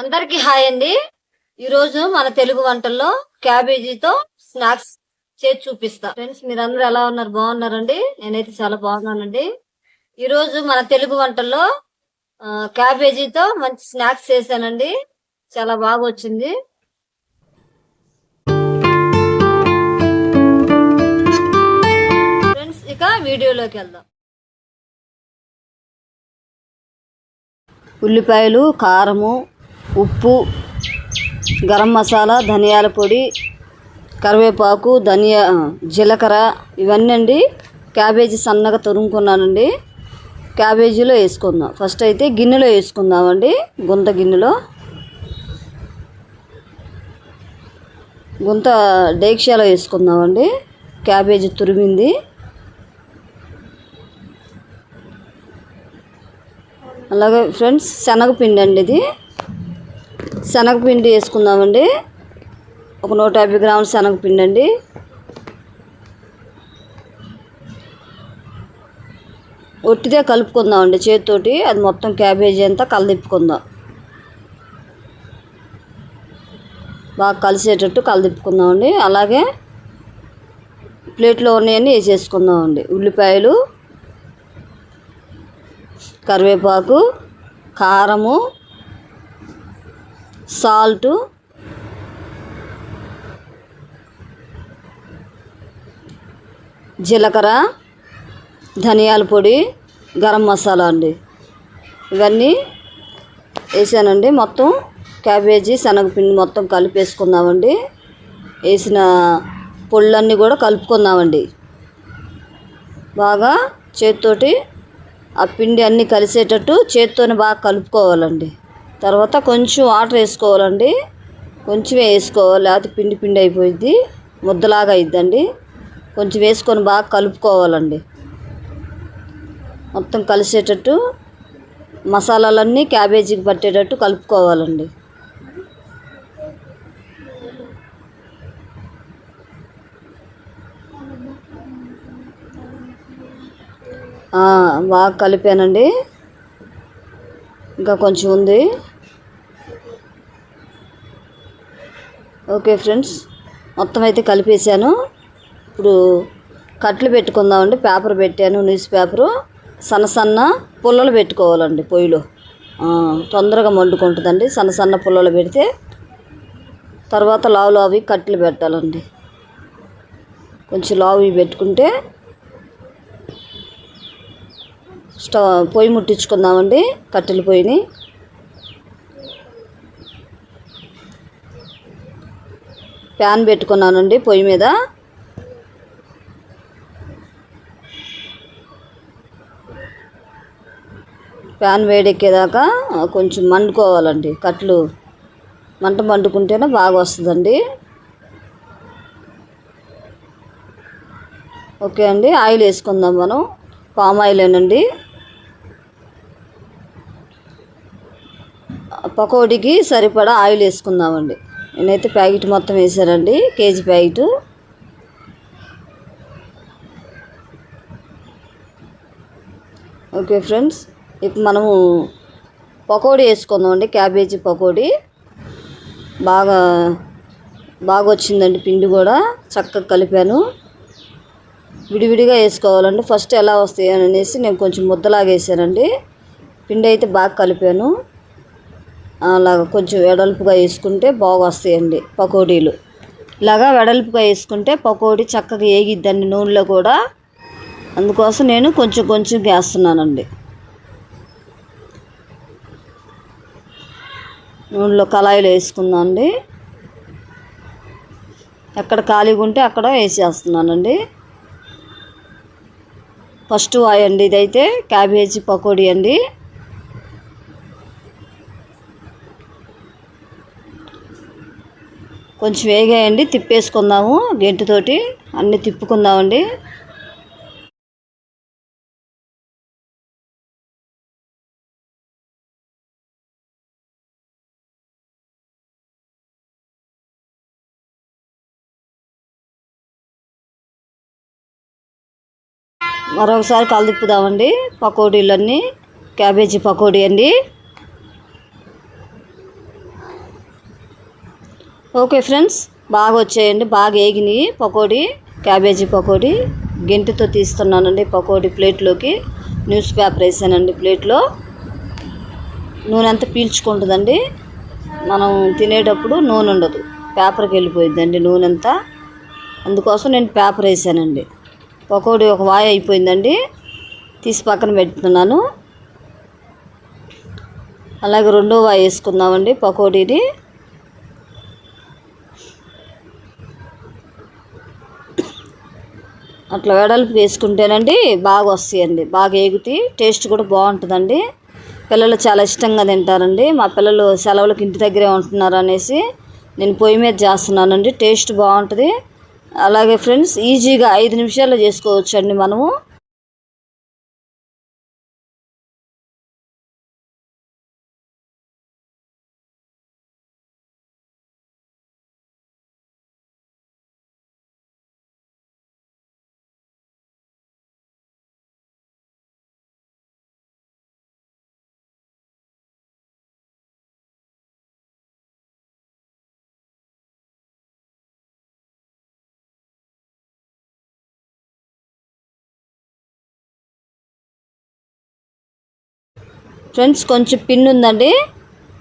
అందరికీ హాయ్ అండి. ఈరోజు మన తెలుగు వంటల్లో క్యాబేజీతో స్నాక్స్ చేసి చూపిస్తా. ఫ్రెండ్స్, మీరందరూ ఎలా ఉన్నారు? బాగున్నారండి? నేనైతే చాలా బాగున్నానండి. ఈరోజు మన తెలుగు వంటల్లో క్యాబేజీతో మంచి స్నాక్స్ చేశానండి. చాలా బాగా వచ్చింది. ఫ్రెండ్స్, ఇక వీడియోలోకి వెళ్దాం. ఉల్లిపాయలు, కారము, ఉప్పు, గరం మసాలా, ధనియాల పొడి, కరివేపాకు, జీలకర్ర ఇవన్నీ అండి. క్యాబేజీ సన్నగా తురుముకున్నానండి. క్యాబేజీలో వేసుకుందాం. ఫస్ట్ అయితే గిన్నెలో వేసుకుందామండి. గుంత డేక్షాలో వేసుకుందామండి. క్యాబేజీ తురిమింది. అలాగే ఫ్రెండ్స్, శనగపిండి అండి. ఇది శనగపిండి వేసుకుందామండి. ఒక 150 గ్రాముల శనగపిండి అండి. ఒట్టిదే కలుపుకుందామండి చేతితోటి. అది మొత్తం క్యాబేజీ అంతా కలదిప్పుకుందాం. బాగా కలిసేటట్టు కలదిప్పుకుందామండి. అలాగే ప్లేట్లో ఉన్నాయన్నీ వేసేసుకుందామండి. ఉల్లిపాయలు, కరివేపాకు, కారము, సాల్టు, జీలకర్ర, ధనియాల పొడి, గరం మసాలా అండి. ఇవన్నీ వేసానండి. మొత్తం క్యాబేజీ శనగపిండి మొత్తం కలిపేసుకుందామండి. వేసిన పొళ్ళన్నీ కూడా కలుపుకుందామండి. బాగా చేతితోటి ఆ పిండి అన్నీ కలిసేటట్టు చేతితోనే బాగా కలుపుకోవాలండి. తర్వాత కొంచెం వాటర్ వేసుకోవాలండి. కొంచెమే వేసుకోవాలి, లేకపోతే పిండి పిండి అయిపోయింది, ముద్దలాగా అయిద్దండి. కొంచెం వేసుకొని బాగా కలుపుకోవాలండి. మొత్తం కలిసేటట్టు మసాలాలన్నీ క్యాబేజీకి పట్టేటట్టు కలుపుకోవాలండి. బాగా కలిపానండి. ఇంకా కొంచెం ఉంది. ఓకే ఫ్రెండ్స్, మొత్తం అయితే కలిపేసాను. ఇప్పుడు కట్లు పెట్టుకుందామండి. పేపర్ పెట్టాను, న్యూస్ పేపరు. సన్న పుల్లలు పెట్టుకోవాలండి పొయ్యిలో. తొందరగా మండుకుంటుందండి సన్న పుల్లలు పెడితే. తర్వాత లావు కట్లు పెట్టాలండి. కొంచెం లావు పెట్టుకుంటే పొయ్యి ముట్టించుకుందామండి. కట్టెల పొయ్యిని ప్యాన్ పెట్టుకున్నానండి పొయ్యి మీద. ప్యాన్ వేడెక్కేదాకా కొంచెం మండుకోవాలండి. కట్లు మంట మండుకుంటేనే బాగా వస్తుందండి. ఓకే అండి, ఆయిల్ వేసుకుందాం మనం. పామ్ ఆయిలేనండి. పకోడీకి సరిపడా ఆయిల్ వేసుకుందామండి. నేనైతే ప్యాకెట్ మొత్తం వేసానండి, కేజీ ప్యాకెట్. ఓకే ఫ్రెండ్స్, ఇప్పుడు మనము పకోడీ వేసుకుందామండి. క్యాబేజీ పకోడీ బాగా వచ్చిందండి. పిండి కూడా చక్కగా కలిపాను. విడివిడిగా వేసుకోవాలండి. ఫస్ట్ ఎలా వస్తాయి అనేసి నేను కొంచెం ముద్దలాగా వేసానండి. పిండి అయితే బాగా కలిపాను. అలాగ కొంచెం వెడల్పుగా వేసుకుంటే బాగా వస్తాయండి పకోడీలు. ఇలాగా వెడల్పుగా వేసుకుంటే పకోడీ చక్కగా ఏగిద్దండి నూనెలో కూడా. అందుకోసం నేను కొంచెం వేస్తున్నానండి. నూనెలో కళాయిలో వేసుకుందాం అండి. ఎక్కడ ఖాళీగా ఉంటే అక్కడ వేసేస్తున్నానండి. ఫస్ట్ అండి ఇదైతే క్యాబేజీ పకోడీ అండి. కొంచెం వేగాయండి, తిప్పేసుకుందాము. గెంటుతోటి అన్నీ తిప్పుకుందామండి. మరొకసారి కలదిప్పుదామండి. పకోడీలన్నీ క్యాబేజీ పకోడీ అండి. ఓకే ఫ్రెండ్స్, బాగా వచ్చాయండి, బాగా ఏగినాయి పకోడీ, క్యాబేజీ పకోడీ. గెంటితో తీస్తున్నానండి పకోడీ ప్లేట్లోకి. న్యూస్ పేపర్ వేసానండి ప్లేట్లో. నూనె అంతా పీల్చుకుంటుందండి, మనం తినేటప్పుడు నూనె ఉండదు, పేపర్కి వెళ్ళిపోయిందండి నూనె అంతా. అందుకోసం నేను పేపర్ వేసానండి. పకోడీ ఒక వాయి అయిపోయిందండి, తీసి పక్కన పెడుతున్నాను. అలాగే రెండో వాయి వేసుకుందామండి పకోడీని. అట్లా వెడల్పు వేసుకుంటేనండి బాగా వస్తాయండి, బాగా ఏగుతాయి, టేస్ట్ కూడా బాగుంటుందండి. పిల్లలు చాలా ఇష్టంగా తింటారండి. మా పిల్లలు సెలవులకు ఇంటి దగ్గరే ఉంటున్నారు అనేసి నేను పొయ్యి మీద చేస్తున్నానండి. టేస్ట్ బాగుంటుంది. అలాగే ఫ్రెండ్స్, ఈజీగా 5 నిమిషాల్లో చేసుకోవచ్చండి మనము. ఫ్రెండ్స్, కొంచెం పిన్ ఉందండి,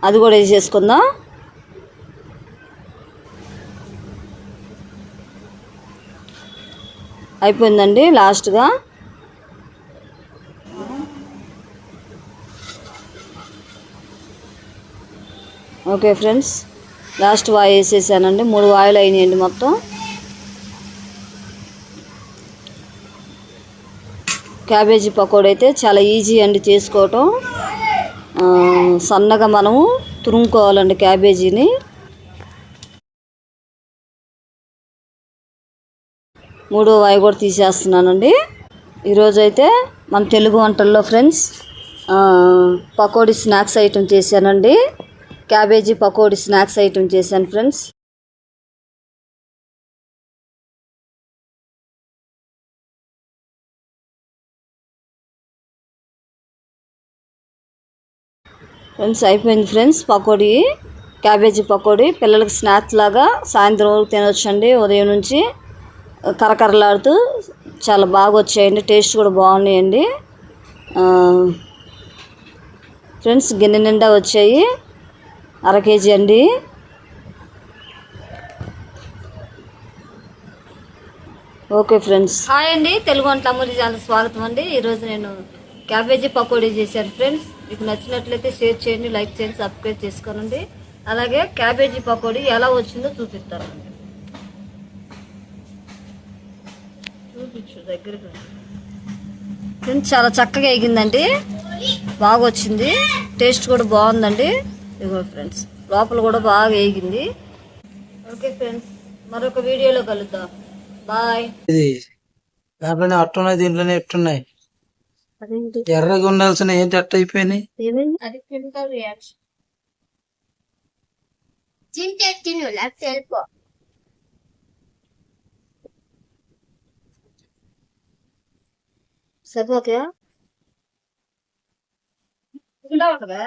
అది కూడా వేసేసుకుందాం. అయిపోయిందండి లాస్ట్గా. ఓకే ఫ్రెండ్స్, లాస్ట్ వాయి వేసేసానండి. 3 వాయిలు అయినాయండి మొత్తం. క్యాబేజీ పకోడీ అయితే చాలా ఈజీ అండి చేసుకోవటం. సన్నగా మనము తురుముకోవాలండి క్యాబేజీని. 3వ వాయి కూడా తీసేస్తున్నానండి. ఈరోజైతే మన తెలుగు వంటల్లో ఫ్రెండ్స్ పకోడీ స్నాక్స్ ఐటెం చేశానండి. క్యాబేజీ పకోడీ స్నాక్స్ ఐటెం చేశాను ఫ్రెండ్స్. ఫ్రెండ్స్, అయిపోయింది ఫ్రెండ్స్ పకోడీ, క్యాబేజీ పకోడీ. పిల్లలకి స్నాక్స్ లాగా సాయంత్రం వరకు తినొచ్చండి. ఉదయం నుంచి కరకరలాడుతూ చాలా బాగా వచ్చాయండి, టేస్ట్ కూడా బాగున్నాయండి. ఫ్రెండ్స్, గిన్నె నిండా వచ్చాయి, 1/2 కేజీ అండి. ఓకే ఫ్రెండ్స్, హాయ్ అండి, తెలుగు వంటల అమూల్య ఛానల్ స్వాగతం అండి. ఈరోజు నేను క్యాబేజీ పకోడీ చేశాను ఫ్రెండ్స్. మీకు నచ్చినట్లయితే షేర్ చేయండి, లైక్ చేయండి, సబ్స్క్రైబ్ చేసుకోనండి. అలాగే క్యాబేజీ పకోడీ ఎలా వచ్చిందో చూపిస్తానండి. చూపించు దగ్గరగా. ఫ్రెండ్స్, చాలా చక్కగా ఎగిందండి, బాగా వచ్చింది, టేస్ట్ కూడా బాగుందండి. ఇదిగో ఫ్రెండ్స్, లోపల కూడా బాగా వేగింది. ఓకే ఫ్రెండ్స్, మరొక వీడియోలో కలుద్దాం. బాయ్. ఇది కాబట్టి అట్టున్నాయి, దీంట్లోనే ఎట్టున్నాయి, ఎర్రగా ఉండాల్సిన ఏంటి అట్ట అయిపోయినాయి. అది కెమికల్ రియాక్షన్. తిను లేకపోతే వెళ్ళిపో. సరిపోతాయా? ఉంటుందా?